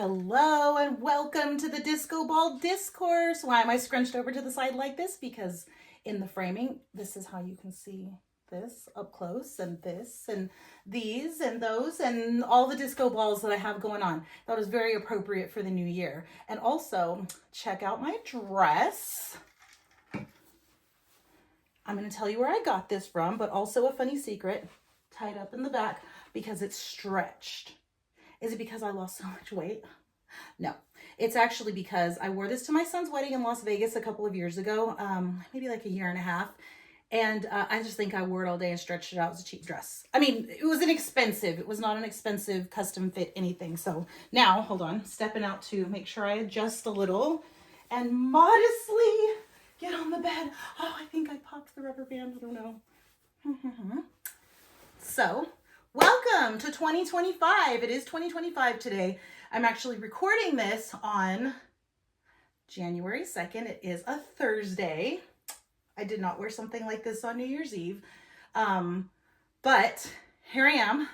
Hello and welcome to the Disco Ball Discourse. Why am I scrunched over to the side like this? Because in the framing, this is how you can see this up close, and this and these and those and all the disco balls that I have going on. That was very appropriate for the new year. And also, check out my dress. I'm going to tell you where I got this from, but also a funny secret tied up in the back because it's stretched. Is it because I lost so much weight? No, it's actually because I wore this to my son's wedding in Las Vegas a couple of years ago, maybe like a year and a half. And I just think I wore it all day and stretched it out as a cheap dress. I mean, it was inexpensive. It was not an expensive custom fit anything. So now, hold on, stepping out to make sure I adjust a little and modestly get on the bed. Oh, I think I popped the rubber band. I don't know. So, welcome to 2025. It is 2025 today. I'm actually recording this on January 2nd. It is a Thursday. I did not wear something like this on New Year's Eve. But here I am.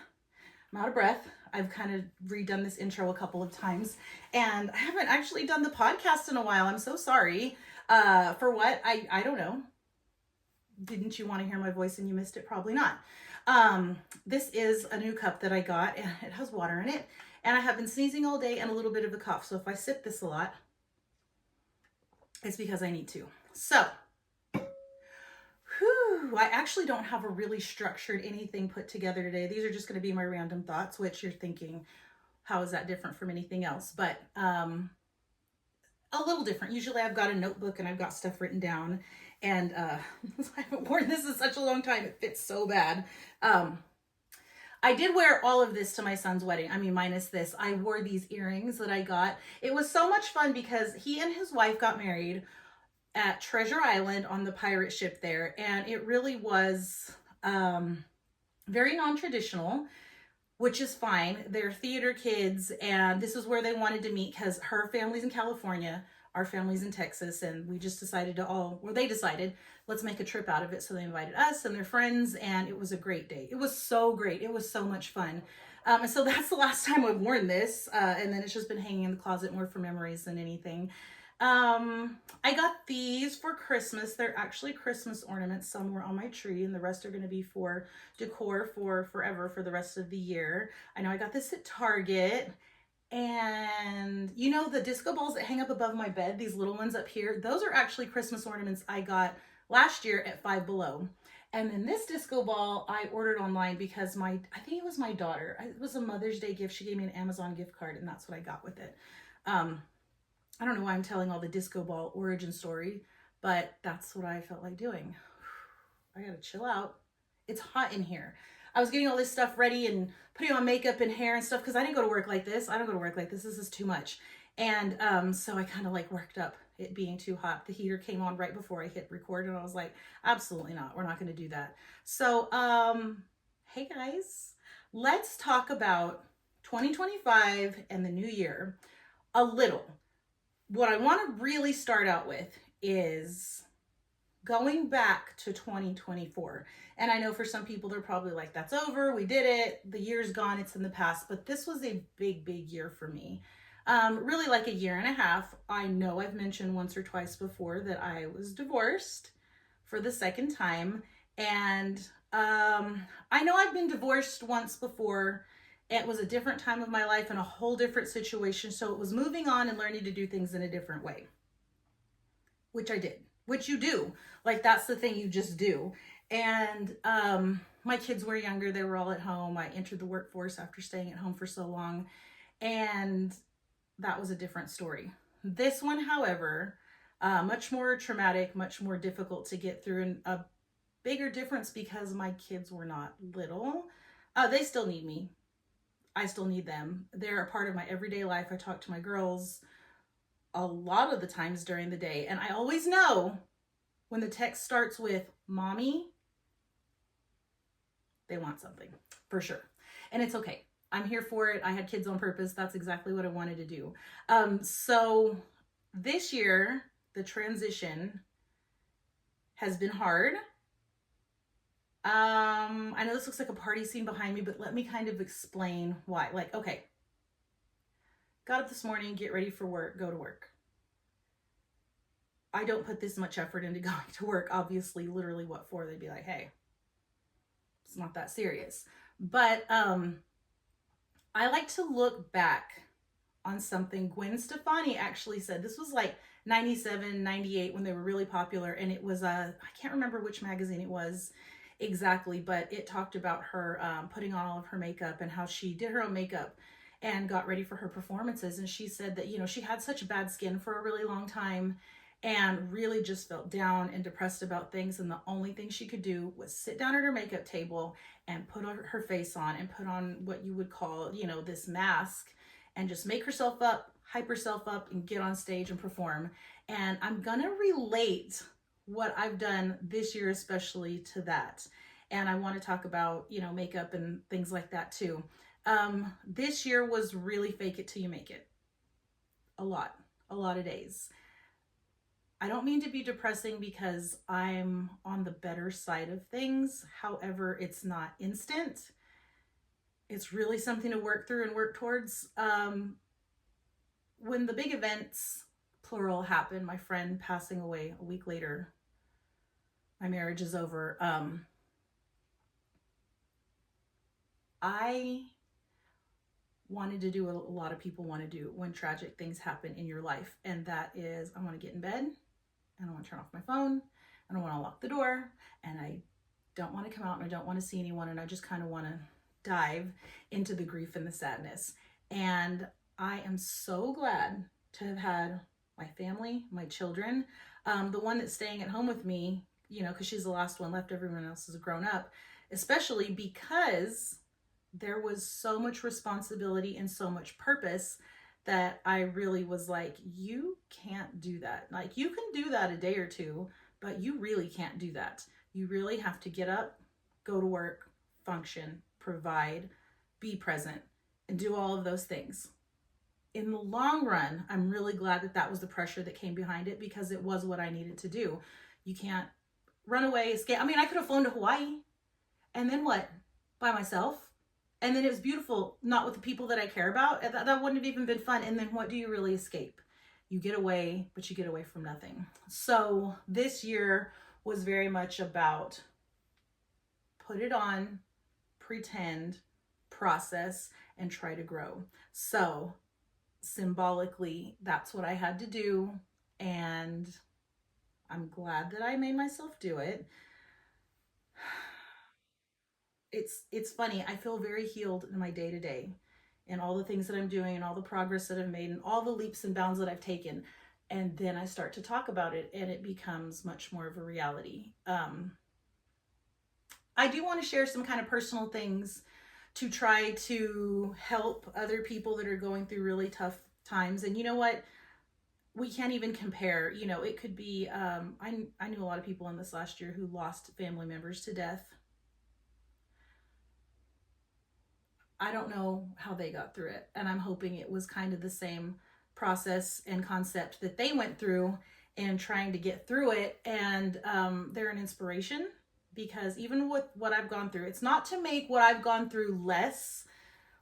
I'm out of breath. I've kind of redone this intro a couple of times. And I haven't actually done the podcast in a while. I'm so sorry. For what? I don't know. Didn't you want to hear my voice and you missed it? Probably not. This is a new cup that I got, and it has water in it, and I have been sneezing all day and a little bit of a cough. So if I sip this a lot, it's because I need to. So, I actually don't have a really structured anything put together today. These are just going to be my random thoughts, which you're thinking, how is that different from anything else? But, a little different. Usually I've got a notebook and I've got stuff written down, and I haven't worn this in such a long time. It fits so bad. I did wear all of this to my son's wedding. I mean, minus this. I wore these earrings that I got. It was so much fun because he and his wife got married at Treasure Island on the pirate ship there. And it really was very non-traditional, which is fine. They're theater kids, and this is where they wanted to meet because her family's in California, our family's in Texas, and we just decided they decided, let's make a trip out of it. So they invited us and their friends, and it was a great day. It was so great. It was so much fun. And so that's the last time I've worn this, and then it's just been hanging in the closet more for memories than anything. I got these for Christmas. They're actually Christmas ornaments. Some were on my tree, and the rest are going to be for decor for forever, for the rest of the year. I know I got this at Target. And you know the disco balls that hang up above my bed, these little ones up here, those are actually Christmas ornaments I got last year at Five Below. And then this disco ball I ordered online because I think it was my daughter. It was a Mother's Day gift. She gave me an Amazon gift card, and that's what I got with it. I don't know why I'm telling all the disco ball origin story, but that's what I felt like doing. I gotta chill out. It's hot in here. I was getting all this stuff ready and putting on makeup and hair and stuff because I didn't go to work like this. I don't go to work like this. This is too much. And so I kind of like worked up it being too hot. The heater came on right before I hit record, and I was like, absolutely not. We're not going to do that. So, hey guys, let's talk about 2025 and the new year a little. What I want to really start out with is going back to 2024. And I know for some people, they're probably like, that's over. We did it. The year's gone. It's in the past. But this was a big, big year for me. Really like a year and a half. I know I've mentioned once or twice before that I was divorced for the second time. And I know I've been divorced once before. It was a different time of my life and a whole different situation. So it was moving on and learning to do things in a different way, which I did, which you do. Like, that's the thing you just do. And my kids were younger. They were all at home. I entered the workforce after staying at home for so long. And that was a different story. This one, however, much more traumatic, much more difficult to get through, and a bigger difference because my kids were not little. They still need me. I still need them. They're a part of my everyday life. I talk to my girls a lot of the times during the day. And I always know when the text starts with mommy, they want something for sure. And it's okay. I'm here for it. I had kids on purpose. That's exactly what I wanted to do. So this year, the transition has been hard. I know this looks like a party scene behind me, but let me kind of explain why. Like, okay, got up this morning, get ready for work, go to work. I don't put this much effort into going to work. Obviously, literally what for? They'd be like, hey, it's not that serious. But I like to look back on something Gwen Stefani actually said. This was like 97, 98 when they were really popular. And it was, I can't remember which magazine it was exactly, but it talked about her putting on all of her makeup and how she did her own makeup and got ready for her performances. And she said that, you know, she had such bad skin for a really long time and really just felt down and depressed about things. And the only thing she could do was sit down at her makeup table and put her face on and put on what you would call, you know, this mask and just make herself up, hype herself up, and get on stage and perform. And I'm gonna relate what I've done this year, especially to that. And I want to talk about, you know, makeup and things like that too. This year was really fake it till you make it. A lot of days. I don't mean to be depressing because I'm on the better side of things. However, it's not instant. It's really something to work through and work towards. When the big events, plural, happened, my friend passing away a week later, my marriage is over. I wanted to do what a lot of people want to do when tragic things happen in your life. And that is, I want to get in bed and I want to turn off my phone and I want to lock the door and I don't want to come out and I don't want to see anyone and I just kind of want to dive into the grief and the sadness. And I am so glad to have had my family, my children, the one that's staying at home with me, you know, because she's the last one left, everyone else is grown up, especially because there was so much responsibility and so much purpose that I really was like, you can't do that. Like, you can do that a day or two, but you really can't do that. You really have to get up, go to work, function, provide, be present, and do all of those things. In the long run, I'm really glad that that was the pressure that came behind it because it was what I needed to do. You can't run away, escape. I mean, I could have flown to Hawaii and then what? By myself? And then it was beautiful, not with the people that I care about. That wouldn't have even been fun. And then what do you really escape? You get away, but you get away from nothing. So this year was very much about put it on, pretend, process, and try to grow. So symbolically, that's what I had to do. And I'm glad that I made myself do it. It's funny. I feel very healed in my day to day and all the things that I'm doing and all the progress that I've made and all the leaps and bounds that I've taken. And then I start to talk about it and it becomes much more of a reality. I do want to share some kind of personal things to try to help other people that are going through really tough times. And you know what? We can't even compare. You know, it could be, I knew a lot of people in this last year who lost family members to death. I don't know how they got through it. And I'm hoping it was kind of the same process and concept that they went through and trying to get through it. And they're an inspiration because even with what I've gone through, it's not to make what I've gone through less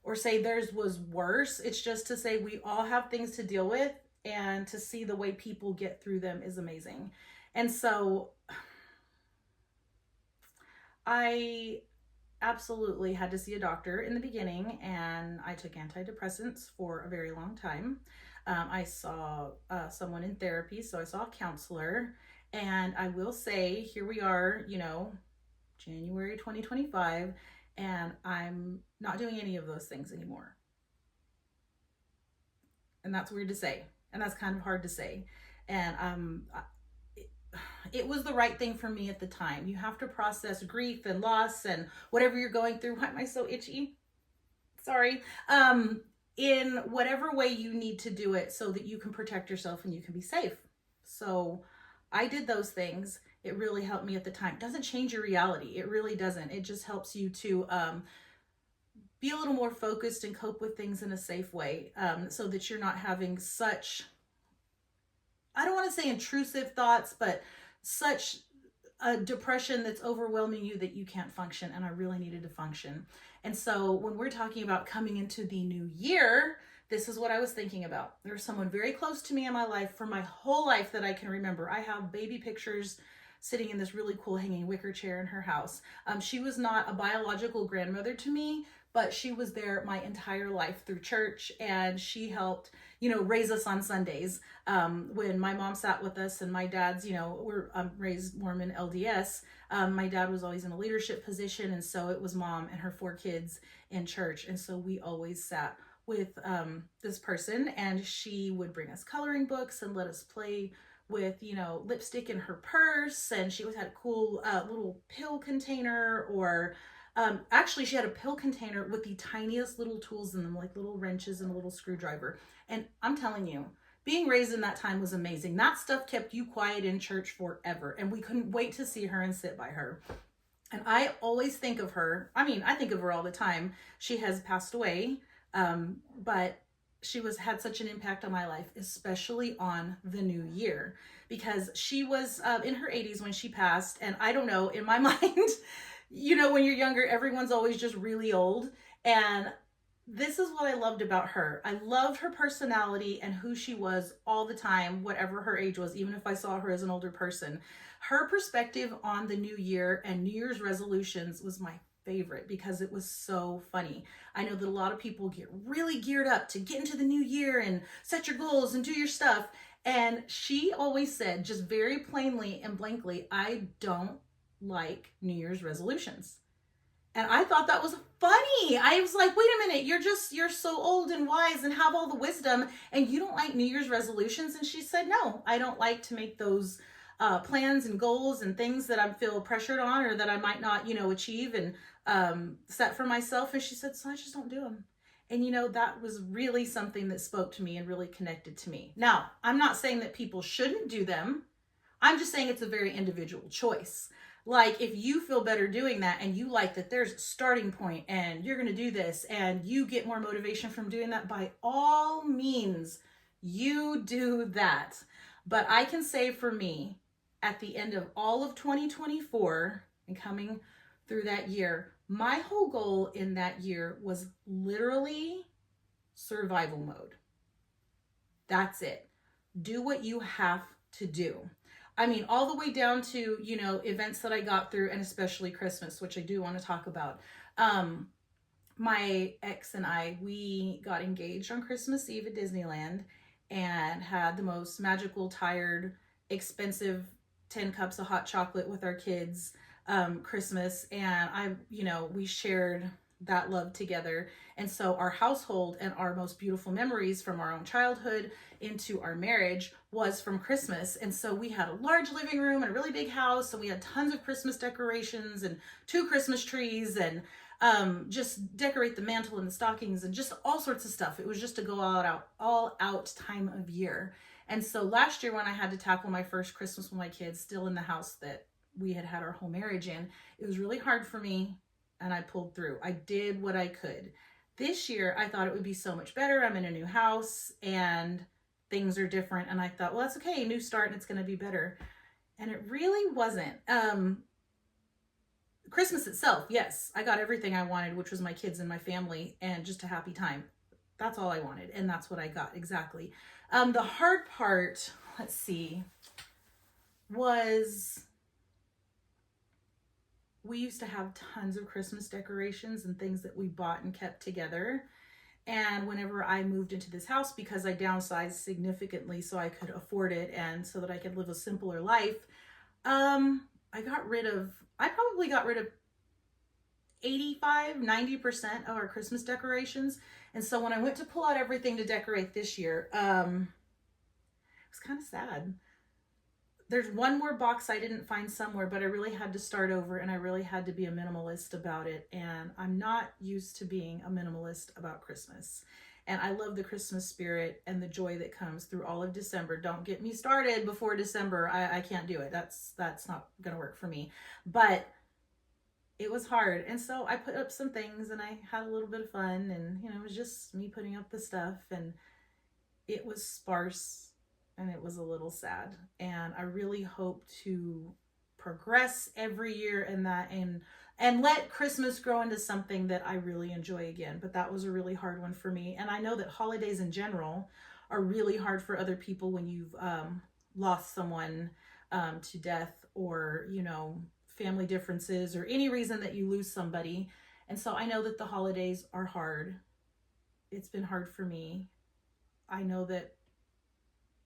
or say theirs was worse. It's just to say we all have things to deal with and to see the way people get through them is amazing. And so I absolutely had to see a doctor in the beginning and I took antidepressants for a very long time. I saw someone in therapy, so I saw a counselor. And I will say, here we are, you know, January 2025, and I'm not doing any of those things anymore. And that's weird to say. And that's kind of hard to say. And it was the right thing for me at the time. You have to process grief and loss and whatever you're going through. Why am I so itchy? Sorry. In whatever way you need to do it so that you can protect yourself and you can be safe. So I did those things. It really helped me at the time. It doesn't change your reality. It really doesn't. It just helps you to be a little more focused and cope with things in a safe way so that you're not having such, I don't want to say intrusive thoughts, but such a depression that's overwhelming you that you can't function. And I really needed to function. And so when we're talking about coming into the new year, this is what I was thinking about. There's someone very close to me in my life for my whole life that I can remember. I have baby pictures sitting in this really cool hanging wicker chair in her house. She was not a biological grandmother to me, but she was there my entire life through church, and she helped, raise us on Sundays. When my mom sat with us and my dad's, we're raised Mormon LDS, my dad was always in a leadership position, and so it was mom and her 4 kids in church, and so we always sat with this person, and she would bring us coloring books and let us play with lipstick in her purse, and she always had a cool little pill container, or actually she had a pill container with the tiniest little tools in them, like little wrenches and a little screwdriver. And I'm telling you, being raised in that time was amazing. That stuff kept you quiet in church forever, and we couldn't wait to see her and sit by her. And I always think of her, I think of her all the time. She has passed away, but she had such an impact on my life, especially on the new year, because she was in her 80s when she passed. And I don't know, in my mind, when you're younger, everyone's always just really old. And this is what I loved about her. I loved her personality and who she was all the time, whatever her age was, even if I saw her as an older person. Her perspective on the new year and New Year's resolutions was my favorite because it was so funny. I know that a lot of people get really geared up to get into the new year and set your goals and do your stuff. And she always said, just very plainly and blankly, I don't like New Year's resolutions. And I thought that was funny. I was like, wait a minute, you're so old and wise and have all the wisdom, and you don't like New Year's resolutions? And she said, no, I don't like to make those plans and goals and things that I feel pressured on, or that I might not, achieve and set for myself. And she said, so I just don't do them. And that was really something that spoke to me and really connected to me. Now, I'm not saying that people shouldn't do them. I'm just saying it's a very individual choice. Like, if you feel better doing that and you like that there's a starting point and you're going to do this and you get more motivation from doing that, by all means, you do that. But I can say for me, at the end of all of 2024 and coming through that year, my whole goal in that year was literally survival mode. That's it. Do what you have to do. All the way down to, events that I got through, and especially Christmas, which I do want to talk about. My ex and I, we got engaged on Christmas Eve at Disneyland and had the most magical, tired, expensive 10 cups of hot chocolate with our kids Christmas. And we shared that love together. And so our household and our most beautiful memories from our own childhood into our marriage was from Christmas. And so we had a large living room and a really big house, and we had tons of Christmas decorations and 2 Christmas trees, and just decorate the mantle and the stockings and just all sorts of stuff. It was just to go all out time of year. And so last year, when I had to tackle my first Christmas with my kids still in the house that we had our whole marriage in, it was really hard for me. And I pulled through. I did what I could. This year, I thought it would be so much better. I'm in a new house and things are different. And I thought, well, that's okay. New start, and it's going to be better. And it really wasn't. Christmas itself, yes, I got everything I wanted, which was my kids and my family and just a happy time. That's all I wanted. And that's what I got exactly. The hard part, let's see, was we used to have tons of Christmas decorations and things that we bought and kept together. And whenever I moved into this house, because I downsized significantly so I could afford it and so that I could live a simpler life, I probably got rid of 85-90% of our Christmas decorations. And so when I went to pull out everything to decorate this year, it was kind of sad. There's one more box I didn't find somewhere, but I really had to start over, and I really had to be a minimalist about it. And I'm not used to being a minimalist about Christmas. And I love the Christmas spirit and the joy that comes through all of December. Don't get me started before December. I can't do it. That's not going to work for me. But it was hard. And so I put up some things and I had a little bit of fun, and it was just me putting up the stuff, and it was sparse. And it was a little sad. And I really hope to progress every year in that, and and let Christmas grow into something that I really enjoy again. But that was a really hard one for me. And I know that holidays in general are really hard for other people when you've lost someone to death, or, family differences, or any reason that you lose somebody. And so I know that the holidays are hard. It's been hard for me. I know that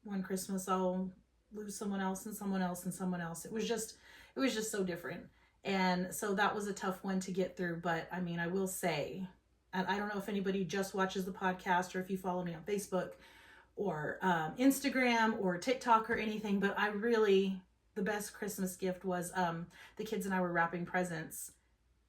one Christmas I'll lose someone else and someone else and someone else. It was just so different. And so that was a tough one to get through. But I mean, I will say, and I don't know if anybody just watches the podcast or if you follow me on Facebook or Instagram or TikTok or anything, but the best Christmas gift was the kids and I were wrapping presents.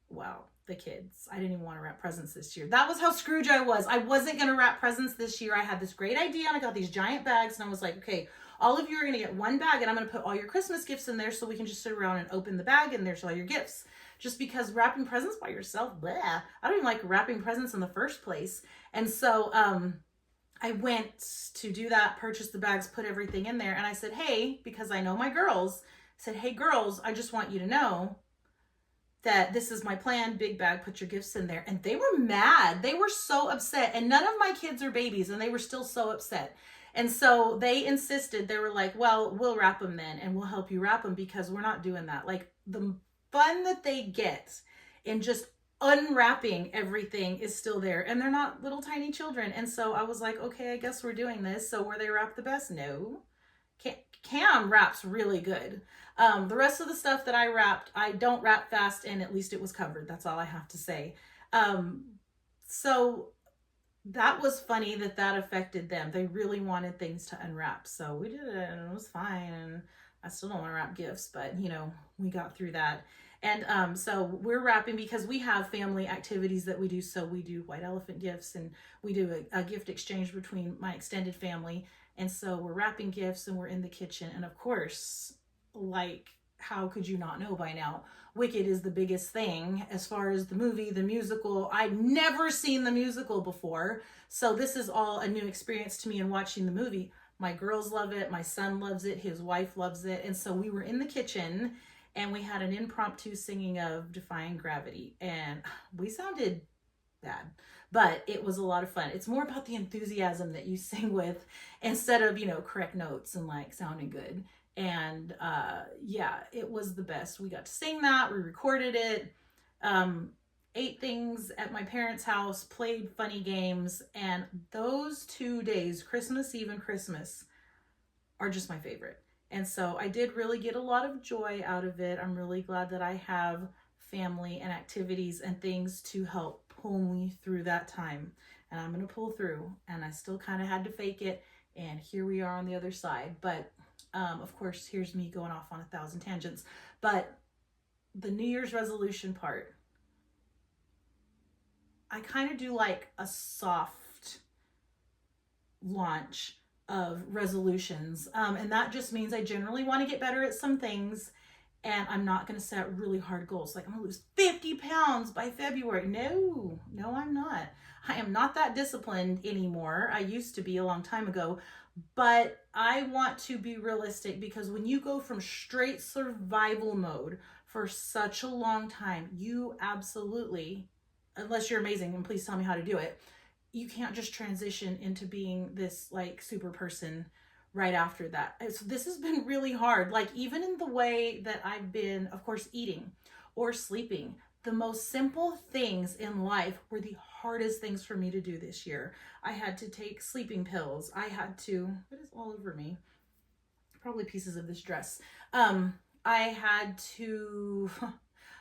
Wow, the kids. I didn't even want to wrap presents this year. That was how Scrooge I was. I wasn't going to wrap presents this year. I had this great idea and I got these giant bags and I was like, okay, all of you are going to get one bag and I'm going to put all your Christmas gifts in there so we can just sit around and open the bag and there's all your gifts. Just because wrapping presents by yourself, bleh, I don't even like wrapping presents in the first place. And so I went to do that, purchase the bags, put everything in there. And I said, hey, because I know my girls, I said, hey girls, I just want you to know that this is my plan. Big bag, put your gifts in there. And they were mad. They were so upset. And none of my kids are babies and they were still so upset. And so they insisted, they were like, well, we'll wrap them then and we'll help you wrap them because we're not doing that. Like the fun that they get in just unwrapping everything is still there, and they're not little tiny children. And so I was like, okay, I guess we're doing this. So were they wrapped the best? No. Cam wraps really good. The rest of the stuff that I wrapped, I don't wrap fast, and at least it was covered. That's all I have to say. So that was funny that affected them. They really wanted things to unwrap. So we did it and it was fine. And I still don't want to wrap gifts, but we got through that. And so we're wrapping because we have family activities that we do. So we do white elephant gifts and we do a gift exchange between my extended family. And so we're wrapping gifts and we're in the kitchen. And of course, like, how could you not know by now? Wicked is the biggest thing as far as the movie, the musical. I'd never seen the musical before. So this is all a new experience to me in watching the movie. My girls love it. My son loves it. His wife loves it. And so we were in the kitchen and we had an impromptu singing of Defying Gravity. And we sounded bad, but it was a lot of fun. It's more about the enthusiasm that you sing with instead of, correct notes and like sounding good. And yeah, it was the best. We got to sing that. We recorded it, ate things at my parents' house, played funny games. And those 2 days, Christmas Eve and Christmas, are just my favorite. And so I did really get a lot of joy out of it. I'm really glad that I have family and activities and things to help pull me through that time. And I'm going to pull through. And I still kind of had to fake it. And here we are on the other side. But of course, here's me going off on 1,000 tangents. But the New Year's resolution part, I kind of do like a soft launch of resolutions. And that just means I generally want to get better at some things. And I'm not going to set really hard goals. Like I'm going to lose 50 pounds by February. No, I'm not. I am not that disciplined anymore. I used to be a long time ago. But I want to be realistic because when you go from straight survival mode for such a long time, you absolutely, unless you're amazing, and please tell me how to do it, you can't just transition into being this like super person right after that. So this has been really hard. Like even in the way that I've been, of course, eating or sleeping, the most simple things in life were the hardest things for me to do this year. I had to take sleeping pills. I had to, what is all over me? Probably pieces of this dress. I had to,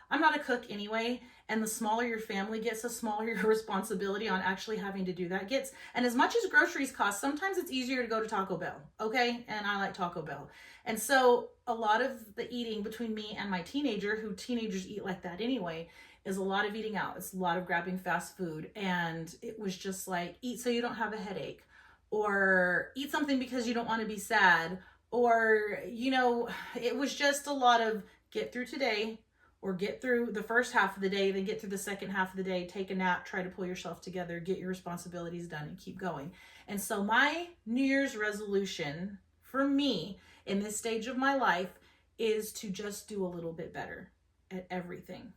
I'm not a cook anyway. And the smaller your family gets, the smaller your responsibility on actually having to do that gets. And as much as groceries cost, sometimes it's easier to go to Taco Bell. Okay. And I like Taco Bell. And so a lot of the eating between me and my teenager, who teenagers eat like that anyway, is a lot of eating out. It's a lot of grabbing fast food. And it was just like, eat so you don't have a headache, or eat something because you don't want to be sad, or, it was just a lot of get through today, or get through the first half of the day, then get through the second half of the day, take a nap, try to pull yourself together, get your responsibilities done, and keep going. And so my New Year's resolution for me in this stage of my life is to just do a little bit better at everything.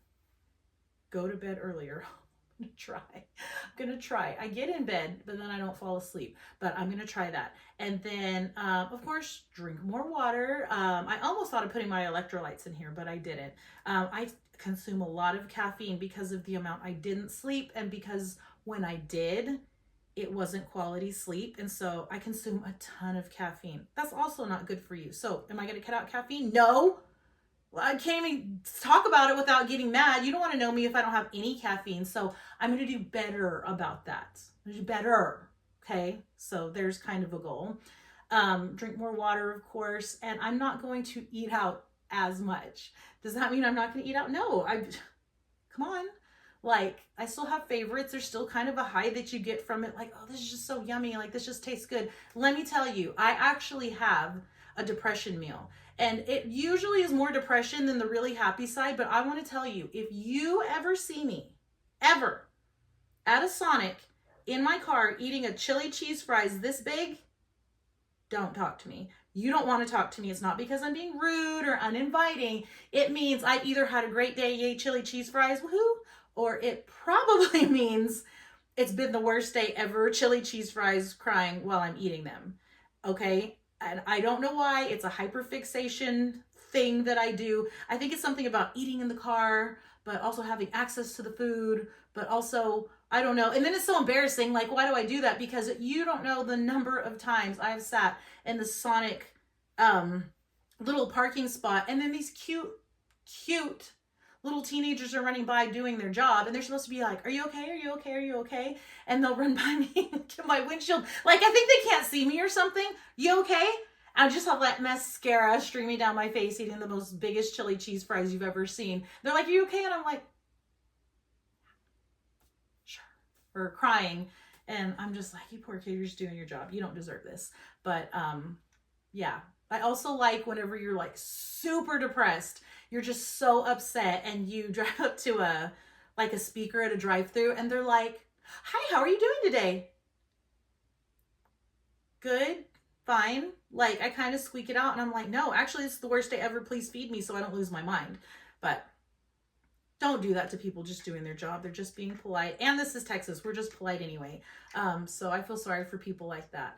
go to bed earlier. I'm gonna try. I get in bed, but then I don't fall asleep. But I'm gonna try that. And then, of course, drink more water. I almost thought of putting my electrolytes in here, but I didn't. I consume a lot of caffeine because of the amount I didn't sleep, and because when I did, it wasn't quality sleep. And so I consume a ton of caffeine. That's also not good for you. So am I going to cut out caffeine? No. Well, I can't even talk about it without getting mad. You don't want to know me if I don't have any caffeine. So I'm going to do better about that. I'm going to do better. Okay. So there's kind of a goal. Drink more water, of course. And I'm not going to eat out as much. Does that mean I'm not going to eat out? No. Come on. Like, I still have favorites. There's still kind of a high that you get from it. Like, oh, this is just so yummy. Like, this just tastes good. Let me tell you, I actually have a depression meal. And it usually is more depression than the really happy side. But I want to tell you, if you ever see me, ever, at a Sonic, in my car, eating a chili cheese fries this big, don't talk to me. You don't want to talk to me. It's not because I'm being rude or uninviting. It means I either had a great day, yay, chili cheese fries, woohoo, or it probably means it's been the worst day ever, chili cheese fries, crying while I'm eating them. Okay? And I don't know why. It's a hyperfixation thing that I do. I think it's something about eating in the car, but also having access to the food, but also, I don't know. And then it's so embarrassing. Like, why do I do that? Because you don't know the number of times I've sat in the Sonic little parking spot, and then these cute little teenagers are running by doing their job, and they're supposed to be like, are you okay? Are you okay? Are you okay? And they'll run by me to my windshield. Like, I think they can't see me or something. You okay? I just have that mascara streaming down my face eating the most biggest chili cheese fries you've ever seen. They're like, are you okay? And I'm like, sure. Or crying. And I'm just like, you poor kid, you're just doing your job. You don't deserve this. But yeah. I also like whenever you're like super depressed, you're just so upset, and you drive up to a speaker at a drive-thru, and they're like, hi, how are you doing today? Good, fine. Like, I kind of squeak it out, and I'm like, no, actually, it's the worst day ever. Please feed me so I don't lose my mind. But don't do that to people just doing their job. They're just being polite. And this is Texas. We're just polite anyway. So I feel sorry for people like that.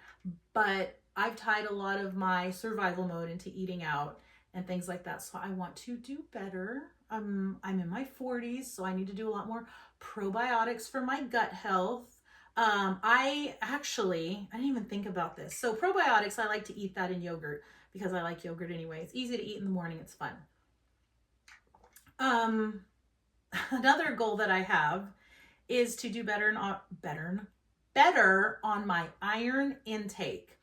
But I've tied a lot of my survival mode into eating out and things like that. So I want to do better. I'm in my 40s, so I need to do a lot more probiotics for my gut health. I didn't even think about this. So probiotics, I like to eat that in yogurt because I like yogurt anyway. It's easy to eat in the morning. It's fun. Another goal that I have is to do better on my iron intake.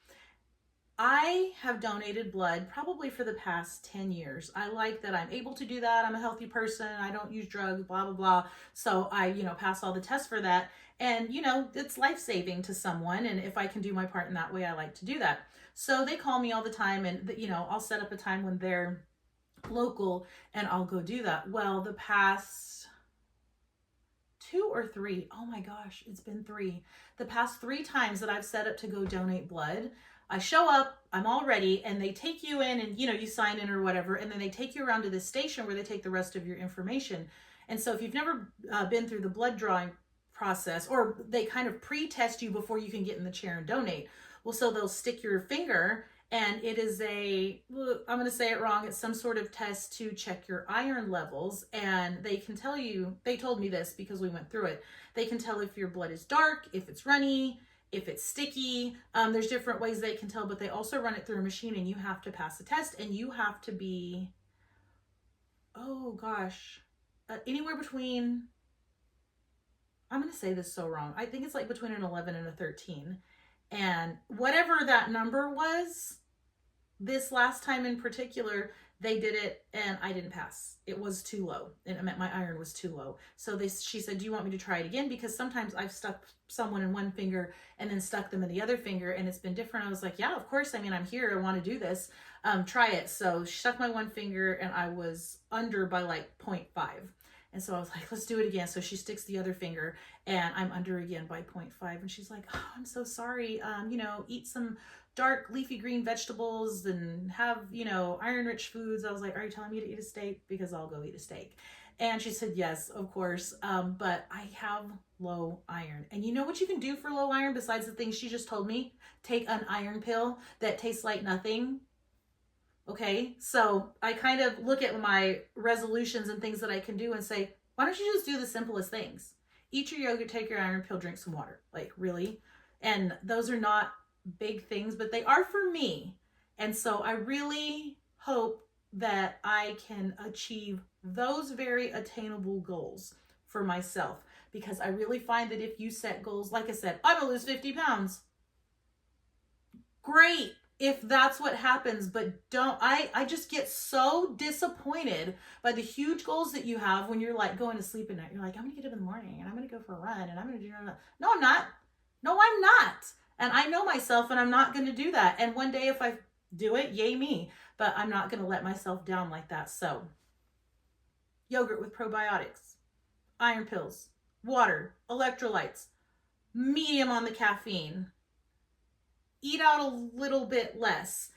I have donated blood probably for the past 10 years. I like that I'm able to do that. I'm a healthy person. I don't use drugs, blah, blah, blah. So I, pass all the tests for that. And, it's life-saving to someone. And if I can do my part in that way, I like to do that. So they call me all the time, and, I'll set up a time when they're local and I'll go do that. Well, the past 2 or 3, oh my gosh, it's been 3. The past 3 times that I've set up to go donate blood, I show up, I'm all ready, and they take you in, and you sign in or whatever, and then they take you around to this station where they take the rest of your information. And so if you've never been through the blood drawing process, or they kind of pre-test you before you can get in the chair and donate, well, so they'll stick your finger, and it is I'm going to say it wrong, it's some sort of test to check your iron levels, and they can tell you, they told me this because we went through it, they can tell if your blood is dark, if it's runny, if it's sticky. There's different ways they can tell, but they also run it through a machine, and you have to pass the test, and you have to be, anywhere between, I'm going to say this so wrong, I think it's like between an 11 and a 13. And whatever that number was, this last time in particular, they did it and I didn't pass. It was too low. It meant my iron was too low. So she said, do you want me to try it again? Because sometimes I've stuck someone in one finger and then stuck them in the other finger, and it's been different. I was like, yeah, of course. I mean, I'm here. I want to do this. Try it. So she stuck my one finger and I was under by like 0.5. And so I was like, let's do it again. So she sticks the other finger and I'm under again by 0.5. And she's like, oh, I'm so sorry. Eat some dark leafy green vegetables and have, iron rich foods. I was like, are you telling me to eat a steak? Because I'll go eat a steak. And she said, yes, of course. But I have low iron. And you know what you can do for low iron besides the things she just told me? Take an iron pill that tastes like nothing. Okay. So I kind of look at my resolutions and things that I can do and say, why don't you just do the simplest things? Eat your yogurt, take your iron pill, drink some water. Like, really? And those are not big things, but they are for me. And so I really hope that I can achieve those very attainable goals for myself, because I really find that if you set goals, like I said, I'm gonna lose 50 pounds. Great if that's what happens, but I just get so disappointed by the huge goals that you have when you're like going to sleep at night. You're like, I'm gonna get up in the morning and I'm gonna go for a run and I'm gonna do that. No, I'm not. No, I'm not. And I know myself and I'm not gonna do that. And one day if I do it, yay me. But I'm not gonna let myself down like that. So yogurt with probiotics, iron pills, water, electrolytes, medium on the caffeine, eat out a little bit less,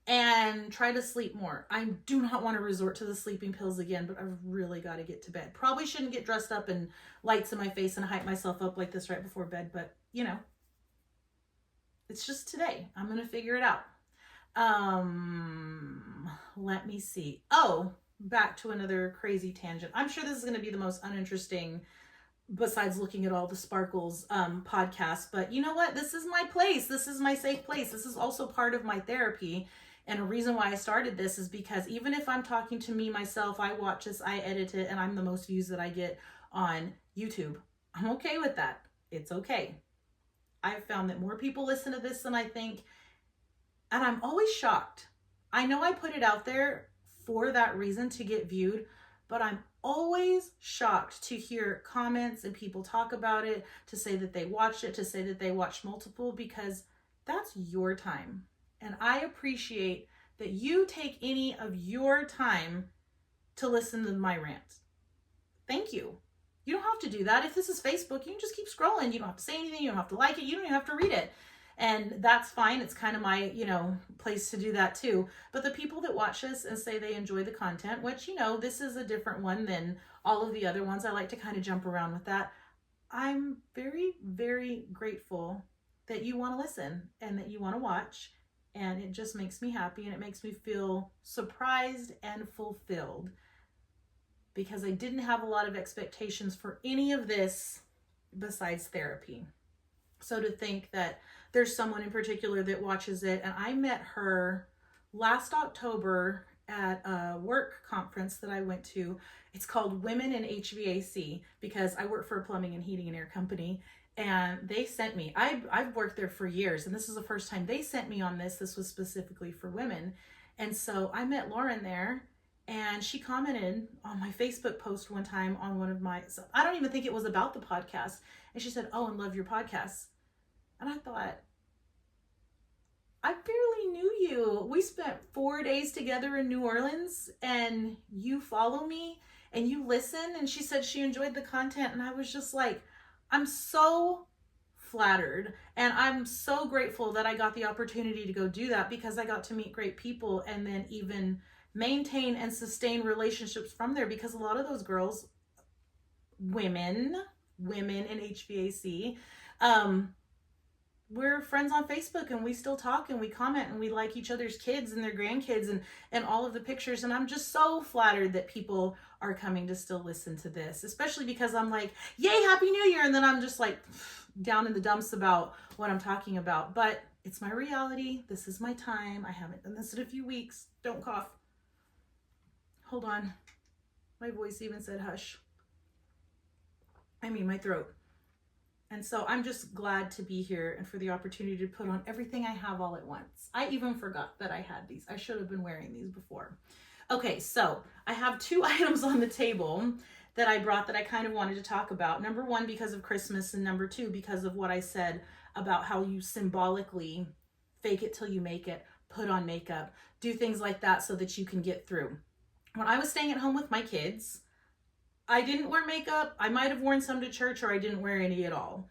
and try to sleep more. I do not want to resort to the sleeping pills again, but I've really got to get to bed. Probably shouldn't get dressed up and lights in my face and hype myself up like this right before bed, but you know, it's just today. I'm going to figure it out. Let me see. Oh, back to another crazy tangent. I'm sure this is going to be the most uninteresting, besides looking at all the sparkles podcasts, but you know what? This is my place. This is my safe place. This is also part of my therapy. And a reason why I started this is because even if I'm talking to me myself, I watch this, I edit it, and I'm the most views that I get on YouTube. I'm okay with that. It's okay. I've found that more people listen to this than I think, and I'm always shocked. I know I put it out there for that reason, to get viewed, but I'm always shocked to hear comments and people talk about it, to say that they watched it, to say that they watched multiple, because that's your time. And I appreciate that you take any of your time to listen to my rants. Thank you. You don't have to do that. If this is Facebook, you can just keep scrolling. You don't have to say anything. You don't have to like it. You don't even have to read it. And that's fine. It's kind of my, place to do that too. But the people that watch this and say they enjoy the content, which, this is a different one than all of the other ones. I like to kind of jump around with that. I'm very, very grateful that you want to listen and that you want to watch. And it just makes me happy, and it makes me feel surprised and fulfilled, because I didn't have a lot of expectations for any of this besides therapy. So to think that there's someone in particular that watches it, and I met her last October at a work conference that I went to. It's called Women in HVAC, because I work for a plumbing and heating and air company, and they sent me, I've worked there for years, and this is the first time they sent me on this. This was specifically for women. And so I met Lauren there, and she commented on my Facebook post one time on one of my, so I don't even think it was about the podcast. And she said, "Oh, and love your podcast." And I thought, I barely knew you. We spent 4 days together in New Orleans, and you follow me and you listen. And she said she enjoyed the content. And I was just like, I'm so flattered. And I'm so grateful that I got the opportunity to go do that, because I got to meet great people and then even maintain and sustain relationships from there. Because a lot of those girls, women in HVAC, we're friends on Facebook, and we still talk and we comment and we like each other's kids and their grandkids and all of the pictures. And I'm just so flattered that people are coming to still listen to this, especially because I'm like, yay, Happy New Year. And then I'm just like down in the dumps about what I'm talking about. But it's my reality. This is my time. I haven't done this in a few weeks. Don't cough. Hold on. My voice even said hush. My throat. And so I'm just glad to be here and for the opportunity to put on everything I have all at once. I even forgot that I had these. I should have been wearing these before. Okay, so I have 2 items on the table that I brought that I kind of wanted to talk about. Number 1, because of Christmas, and number 2, because of what I said about how you symbolically fake it till you make it, put on makeup, do things like that so that you can get through. When I was staying at home with my kids, I didn't wear makeup. I might have worn some to church, or I didn't wear any at all.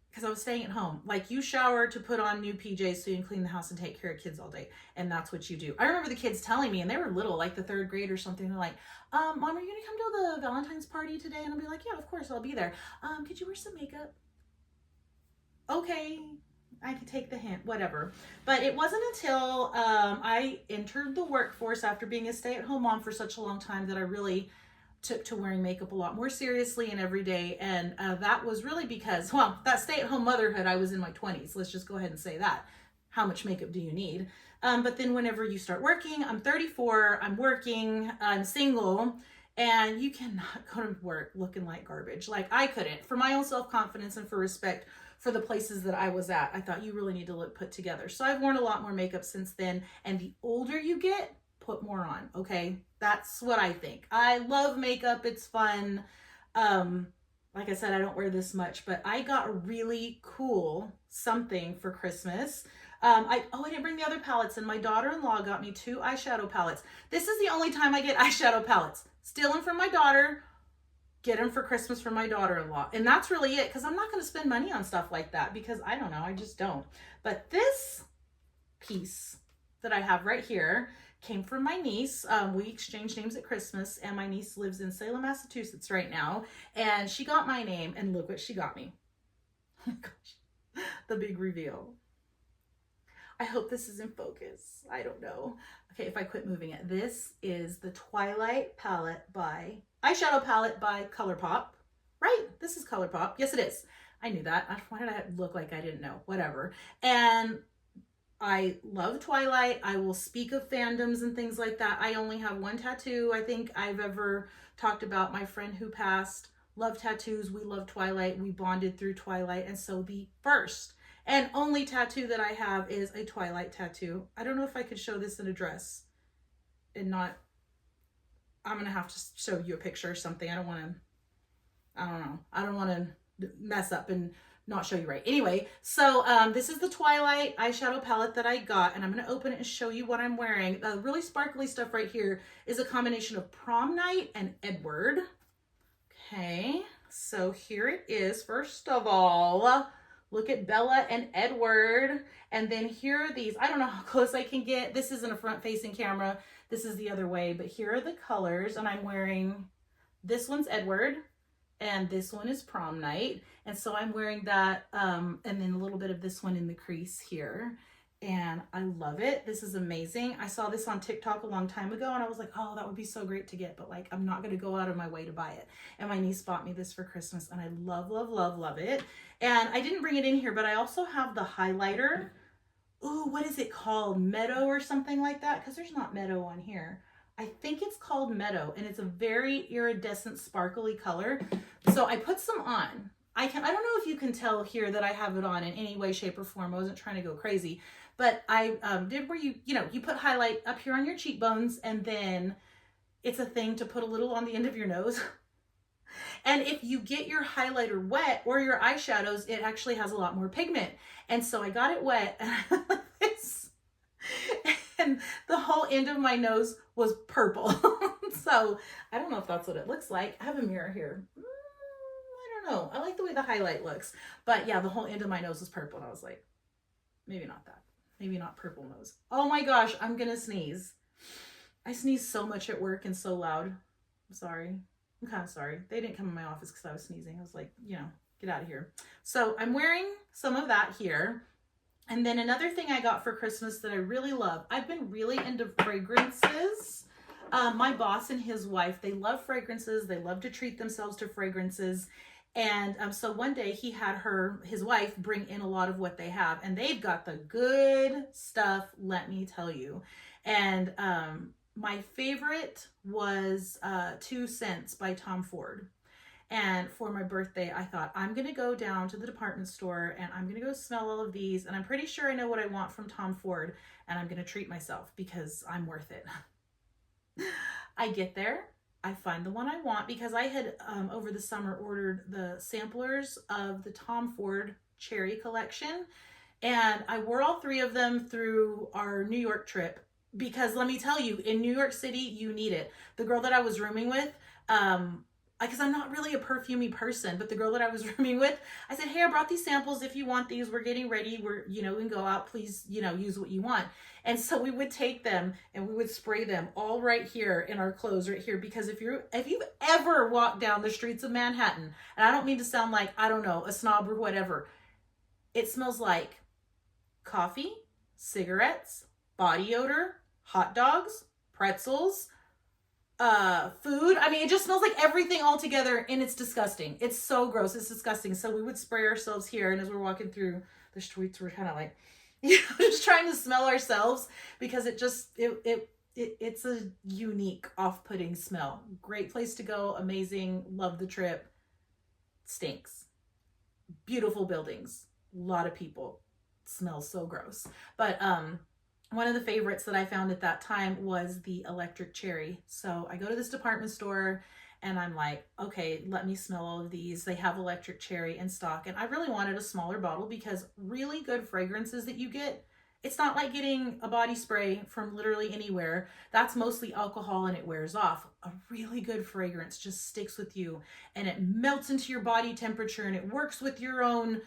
because I was staying at home. Like, you shower to put on new PJs so you can clean the house and take care of kids all day. And that's what you do. I remember the kids telling me, and they were little, like the 3rd grade or something. They're like, Mom, are you going to come to the Valentine's party today? And I'll be like, yeah, of course, I'll be there. Could you wear some makeup? Okay, I could take the hint, whatever. But it wasn't until I entered the workforce after being a stay-at-home mom for such a long time that I really took to wearing makeup a lot more seriously and every day. And that was really because, well, that stay-at-home motherhood, I was in my 20s. Let's just go ahead and say that. How much makeup do you need? But then whenever you start working, I'm 34, I'm working, I'm single, and you cannot go to work looking like garbage. Like, I couldn't. For my own self-confidence and for respect for the places that I was at, I thought you really need to look put together. So I've worn a lot more makeup since then. And the older you get, put more on, okay? That's what I think. I love makeup. It's fun. Like I said, I don't wear this much, but I got a really cool something for Christmas. I didn't bring the other palettes, and my daughter-in-law got me 2 eyeshadow palettes. This is the only time I get eyeshadow palettes. Steal them from my daughter, get them for Christmas for my daughter-in-law. And that's really it, because I'm not going to spend money on stuff like that, because I don't know, I just don't. But this piece that I have right here came from my niece. We exchanged names at Christmas, and my niece lives in Salem, Massachusetts right now. And she got my name, and look what she got me. Oh my gosh, the big reveal. I hope this is in focus. I don't know. Okay, if I quit moving it. This is the Twilight eyeshadow palette by ColourPop. Right? This is ColourPop. Yes, it is. I knew that. Why did I look like I didn't know? Whatever. And I love Twilight. I will speak of fandoms and things like that. I only have 1 tattoo I think I've ever talked about. My friend who passed loved tattoos. We love Twilight. We bonded through Twilight. And so the first and only tattoo that I have is a Twilight tattoo. I don't know if I could show this in a dress and not, I'm going to have to show you a picture or something. I don't want to mess up and not show you right. Anyway, so this is the Twilight eyeshadow palette that I got, and I'm going to open it and show you what I'm wearing. The really sparkly stuff right here is a combination of Prom Night and Edward. Okay, so here it is. First of all, look at Bella and Edward. And then here are these. I don't know how close I can get. This isn't a front-facing camera. This is the other way. But here are the colors. And I'm wearing, this one's Edward. And this one is Prom Night. And so I'm wearing that. And then a little bit of this one in the crease here. And I love it. This is amazing. I saw this on TikTok a long time ago, and I was like, oh, that would be so great to get, but like, I'm not going to go out of my way to buy it. And my niece bought me this for Christmas, and I love, love, love, love it. And I didn't bring it in here, but I also have the highlighter. Ooh, what is it called? Meadow or something like that? Because there's not Meadow on here. I think it's called Meadow, and it's a very iridescent, sparkly color. So I put some on. I don't know if you can tell here that I have it on in any way, shape, or form. I wasn't trying to go crazy. But I did where you put highlight up here on your cheekbones, and then it's a thing to put a little on the end of your nose. And if you get your highlighter wet or your eyeshadows, it actually has a lot more pigment. And so I got it wet, and I went like this. And the whole end of my nose was purple. So I don't know if that's what it looks like. I have a mirror here. I don't know. I like the way the highlight looks. But yeah, the whole end of my nose was purple. And I was like, maybe not that. Maybe not purple nose. Oh my gosh, I'm gonna sneeze. I sneeze so much at work and so loud. I'm sorry. I'm kind of sorry. They didn't come in my office because I was sneezing. I was like, get out of here. So I'm wearing some of that here. And then another thing I got for Christmas that I really love. I've been really into fragrances. My boss and his wife, they love fragrances. They love to treat themselves to fragrances. And so one day he had his wife bring in a lot of what they have, and they've got the good stuff, let me tell you. And my favorite was 2 Cents by Tom Ford. And for my birthday, I thought, I'm going to go down to the department store and I'm going to go smell all of these. And I'm pretty sure I know what I want from Tom Ford, and I'm going to treat myself because I'm worth it. I get there. I find the one I want because I had over the summer ordered the samplers of the Tom Ford Cherry collection, and I wore all 3 of them through our New York trip because let me tell you, in New York City, you need it. The girl that I was rooming with, because I'm not really a perfumey person, but the girl that I was rooming with, I said, hey, I brought these samples. If you want these, we're getting ready. We can go out. Please, use what you want. And so we would take them and we would spray them all right here in our clothes right here. Because if you've ever walked down the streets of Manhattan, and I don't mean to sound like, I don't know, a snob or whatever, it smells like coffee, cigarettes, body odor, hot dogs, pretzels, food. I mean, it just smells like everything all together, and it's disgusting. It's so gross. It's disgusting. So we would spray ourselves here, and as we're walking through the streets, we're kind of like, just trying to smell ourselves, because it's a unique, off-putting smell. Great place to go. Amazing. Love the trip. Stinks. Beautiful buildings. A lot of people. Smells so gross. But one of the favorites that I found at that time was the electric cherry. So I go to this department store and I'm like, okay, let me smell all of these. They have electric cherry in stock. And I really wanted a smaller bottle, because really good fragrances that you get, it's not like getting a body spray from literally anywhere. That's mostly alcohol and it wears off. A really good fragrance just sticks with you and it melts into your body temperature and it works with your own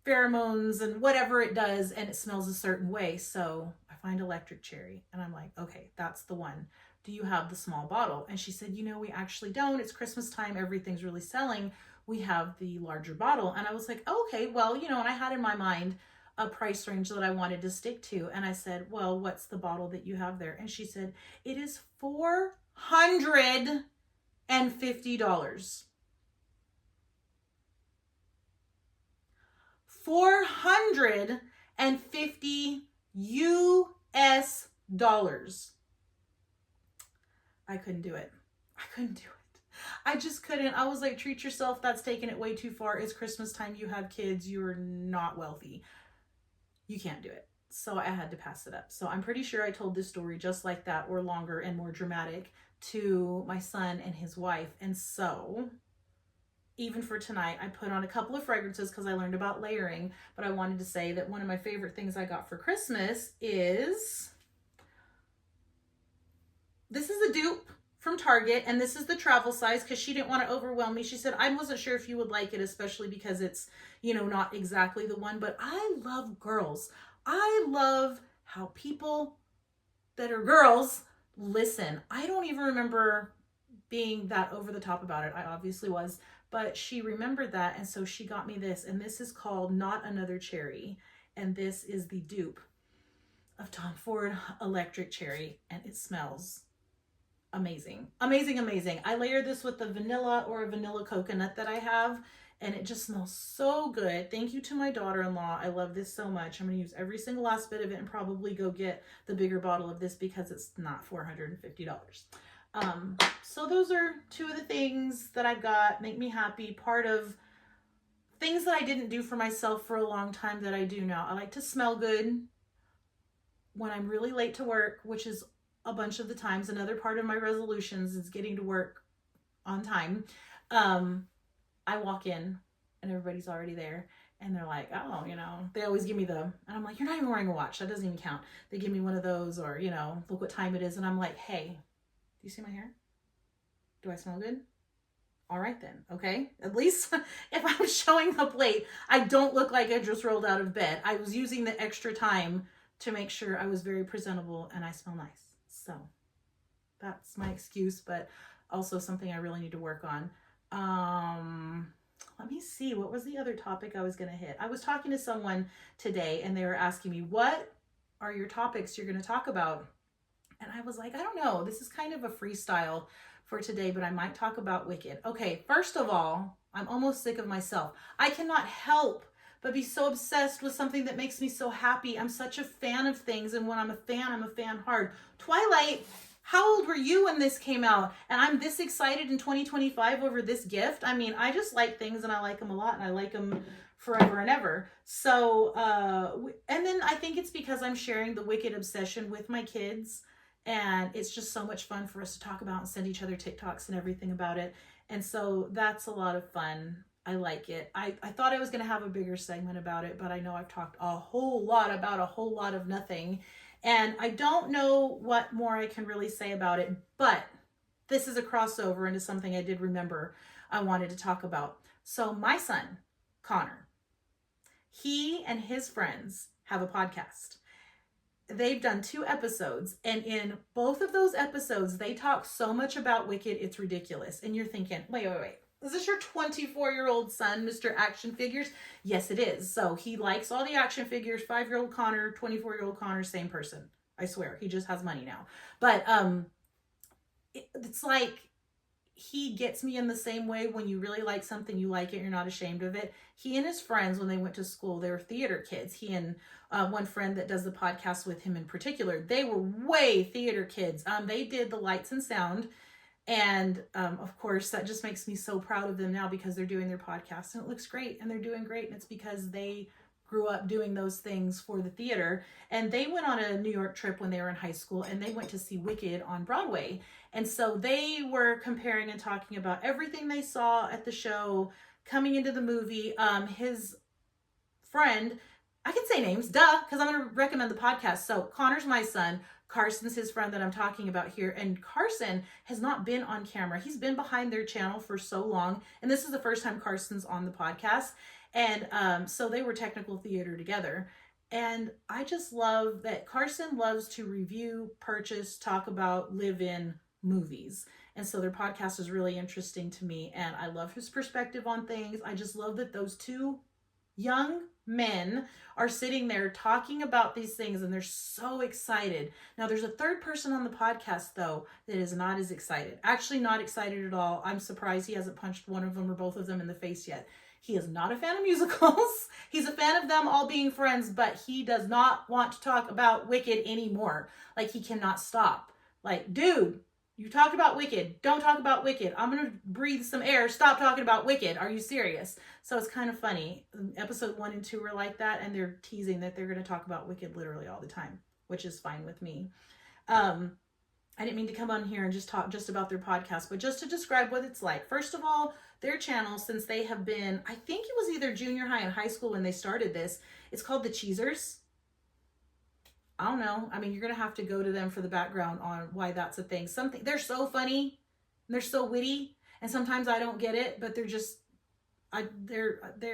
pheromones and whatever it does, and it smells a certain way. So I find electric cherry and I'm like, okay, that's the one. Do you have the small bottle? And she said, we actually don't. It's Christmas time. Everything's really selling. We have the larger bottle. And I was like, oh, okay, well, and I had in my mind a price range that I wanted to stick to. And I said, well, what's the bottle that you have there? And she said, it is $450. $450 US dollars. I couldn't do it. I just couldn't. I was like, treat yourself. That's taking it way too far. It's Christmas time. You have kids. You're not wealthy. You can't do it. So I had to pass it up. So I'm pretty sure I told this story just like that, or longer and more dramatic, to my son and his wife. And so even for tonight, I put on a couple of fragrances because I learned about layering, but I wanted to say that one of my favorite things I got for Christmas is, this is a dupe from Target, and this is the travel size because she didn't want to overwhelm me. She said, I wasn't sure if you would like it, especially because it's, not exactly the one, but I love girls. I love how people that are girls listen. I don't even remember being that over the top about it. I obviously was, but she remembered that, and so she got me this, and this is called Not Another Cherry, and this is the dupe of Tom Ford Electric Cherry, and it smells amazing. Amazing, amazing. I layer this with the vanilla or a vanilla coconut that I have, and it just smells so good. Thank you to my daughter-in-law. I love this so much. I'm going to use every single last bit of it and probably go get the bigger bottle of this because it's not $450. So those are two of the things that I've got. Make me happy. Part of things that I didn't do for myself for a long time that I do now. I like to smell good when I'm really late to work, which is a bunch of the times. Another part of my resolutions is getting to work on time. I walk in and everybody's already there and they're like, oh, they always give me and I'm like, you're not even wearing a watch. That doesn't even count. They give me one of those, or, look what time it is. And I'm like, hey, do you see my hair? Do I smell good? All right then. Okay. At least if I'm showing up late, I don't look like I just rolled out of bed. I was using the extra time to make sure I was very presentable and I smell nice. So that's my excuse, but also something I really need to work on. Let me see. What was the other topic I was going to hit? I was talking to someone today and they were asking me, what are your topics you're going to talk about? And I was like, I don't know. This is kind of a freestyle for today, but I might talk about Wicked. Okay, first of all, I'm almost sick of myself. I cannot help but be so obsessed with something that makes me so happy. I'm such a fan of things, and when I'm a fan hard. Twilight, how old were you when this came out? And I'm this excited in 2025 over this gift. I mean, I just like things and I like them a lot and I like them forever and ever. So, and then I think it's because I'm sharing the Wicked obsession with my kids. And it's just so much fun for us to talk about and send each other TikToks and everything about it. And so that's a lot of fun. I like it. I thought I was going to have a bigger segment about it, but I know I've talked a whole lot about a whole lot of nothing. And I don't know what more I can really say about it, but this is a crossover into something I did remember. I wanted to talk about. So my son, Connor, he and his friends have a podcast. They've done 2 episodes, and in both of those episodes, they talk so much about Wicked, it's ridiculous. And you're thinking, wait. Is this your 24-year-old son, Mr. Action Figures? Yes, it is. So he likes all the action figures. 5-year-old Connor, 24-year-old Connor, same person. I swear, he just has money now. But it's like he gets me in the same way. When you really like something, you like it, you're not ashamed of it. He and his friends, when they went to school, they were theater kids. He and one friend that does the podcast with him in particular, they were way theater kids. They did the lights and sound. And of course, that just makes me so proud of them now, because they're doing their podcast and it looks great and they're doing great. And it's because they grew up doing those things for the theater. And they went on a New York trip when they were in high school, and they went to see Wicked on Broadway. And so they were comparing and talking about everything they saw at the show coming into the movie. His friend, I can say names, duh, because I'm going to recommend the podcast. So Connor's my son. Carson's his friend that I'm talking about here. And Carson has not been on camera. He's been behind their channel for so long. And this is the first time Carson's on the podcast. And so they were technical theater together. And I just love that Carson loves to review, purchase, talk about, live in movies. And so their podcast is really interesting to me. And I love his perspective on things. I just love that those 2 young men are sitting there talking about these things, and they're so excited. Now, there's a 3rd person on the podcast, though, that is not as excited. Actually, not excited at all. I'm surprised he hasn't punched one of them or both of them in the face yet. He is not a fan of musicals. He's a fan of them all being friends, but he does not want to talk about Wicked anymore. Like, he cannot stop. Like, dude, you talked about Wicked. Don't talk about Wicked. I'm going to breathe some air. Stop talking about Wicked. Are you serious? So it's kind of funny. Episode 1 and 2 were like that, and they're teasing that they're going to talk about Wicked literally all the time, which is fine with me. I didn't mean to come on here and just talk just about their podcast, but just to describe what it's like. First of all, their channel, since they have been, I think it was either junior high and high school when they started this, it's called the Cheezers. I don't know. I mean, you're going to have to go to them for the background on why that's a thing. They're so funny, and they're so witty, and sometimes I don't get it, but they're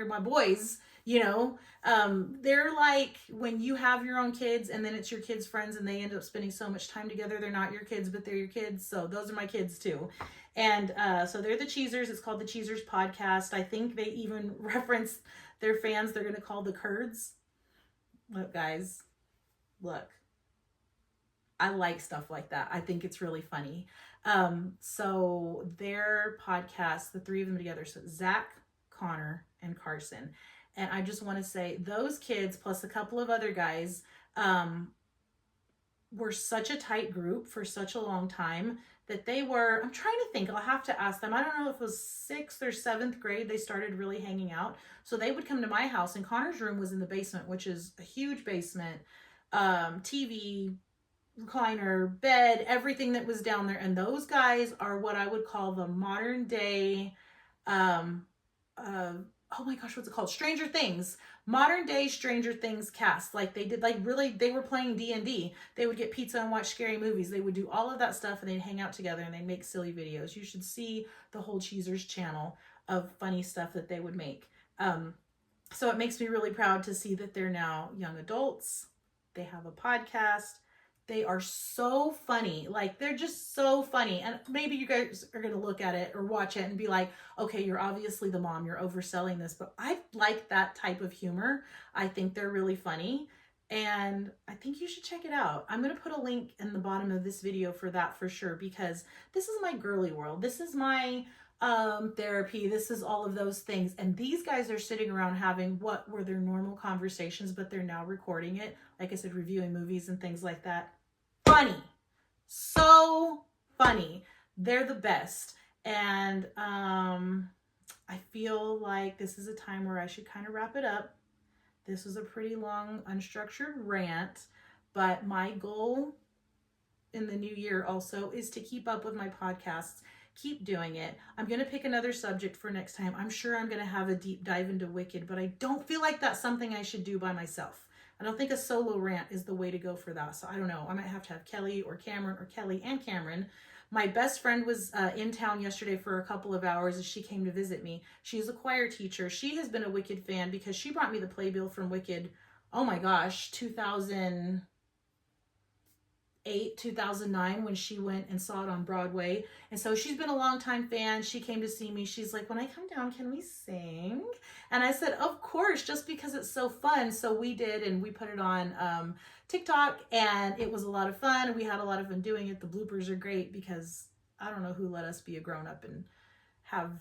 my boys, you know. They're like when you have your own kids and then it's your kids' friends and they end up spending so much time together. They're not your kids, but they're your kids. So those are my kids too. And so they're the Cheezers. It's called the Cheezers podcast. I think they even reference their fans. They're going to call the Kurds. Look, guys. Look, I like stuff like that. I think it's really funny. So their podcast, the 3 of them together, so Zach, Connor, and Carson. And I just want to say those kids plus a couple of other guys were such a tight group for such a long time that they were, I'm trying to think, I'll have to ask them. I don't know if it was 6th or 7th grade they started really hanging out. So they would come to my house, and Connor's room was in the basement, which is a huge basement. TV, recliner, bed, everything that was down there. And those guys are what I would call the modern day, oh my gosh, what's it called? Stranger Things. Modern day Stranger Things cast. Like they did, like really, they were playing D&D. They would get pizza and watch scary movies. They would do all of that stuff, and they'd hang out together and they'd make silly videos. You should see the whole Cheezers channel of funny stuff that they would make. So it makes me really proud to see that they're now young adults. They have a podcast. They are so funny. Like, they're just so funny. And maybe you guys are going to look at it or watch it and be like, okay, you're obviously the mom. You're overselling this. But I like that type of humor. I think they're really funny. And I think you should check it out. I'm going to put a link in the bottom of this video for that for sure, because this is my girly world. This is my therapy. This is all of those things. And these guys are sitting around having what were their normal conversations, but they're now recording it. Like I said, reviewing movies and things like that. Funny. So funny. They're the best. And I feel like this is a time where I should kind of wrap it up. This was a pretty long, unstructured rant, but my goal in the new year also is to keep up with my podcasts. Keep doing it. I'm going to pick another subject for next time. I'm sure I'm going to have a deep dive into Wicked, but I don't feel like that's something I should do by myself. I don't think a solo rant is the way to go for that. So I don't know. I might have to have Kelly or Cameron, or Kelly and Cameron. My best friend was in town yesterday for a couple of hours as she came to visit me. She's a choir teacher. She has been a Wicked fan because she brought me the playbill from Wicked, oh my gosh, 2008, 2009, when she went and saw it on Broadway. And so she's been a longtime fan. She came to see me. She's like, when I come down, can we sing? And I said, of course, just because it's so fun. So we did, and we put it on TikTok, and it was a lot of fun. We had a lot of fun doing it. The bloopers are great because I don't know who let us be a grown-up and have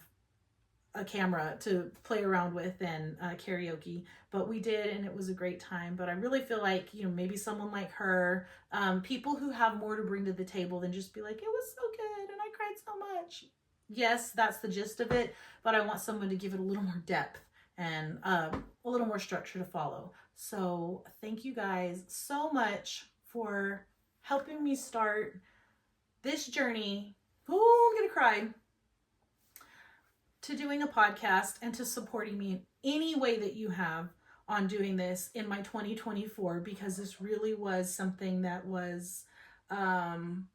a camera to play around with and karaoke, but we did, and it was a great time. But I really feel like, you know, maybe someone like her, people who have more to bring to the table than just be like, it was so good and I cried so much. Yes, that's the gist of it, but I want someone to give it a little more depth and a little more structure to follow. So thank you guys so much for helping me start this journey. Oh, I'm gonna cry. To doing a podcast and to supporting me in any way that you have on doing this in my 2024, because this really was something that was an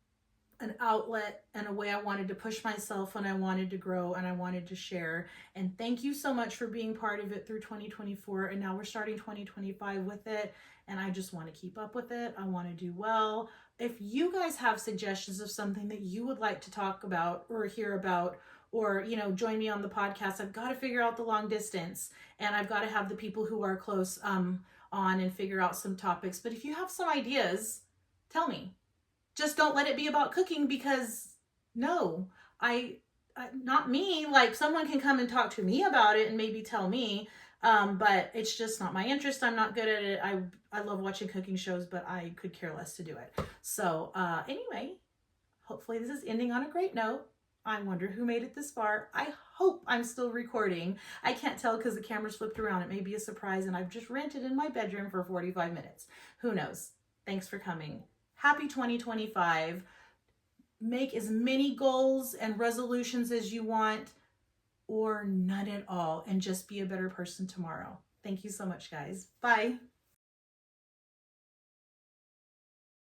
outlet and a way I wanted to push myself, and I wanted to grow, and I wanted to share. And thank you so much for being part of it through 2024. And now we're starting 2025 with it, and I just want to keep up with it. I want to do well. If you guys have suggestions of something that you would like to talk about or hear about, or, you know, join me on the podcast, I've got to figure out the long distance, and I've got to have the people who are close on and figure out some topics. But if you have some ideas, tell me. Just don't let it be about cooking, because no, I not me. Like, someone can come and talk to me about it and maybe tell me, but it's just not my interest. I'm not good at it. I love watching cooking shows, but I could care less to do it. So anyway, hopefully this is ending on a great note. I wonder who made it this far. I hope I'm still recording. I can't tell because the camera's flipped around. It may be a surprise, and I've just rented in my bedroom for 45 minutes. Who knows? Thanks for coming. Happy 2025. Make as many goals and resolutions as you want, or none at all, and just be a better person tomorrow. Thank you so much, guys. Bye.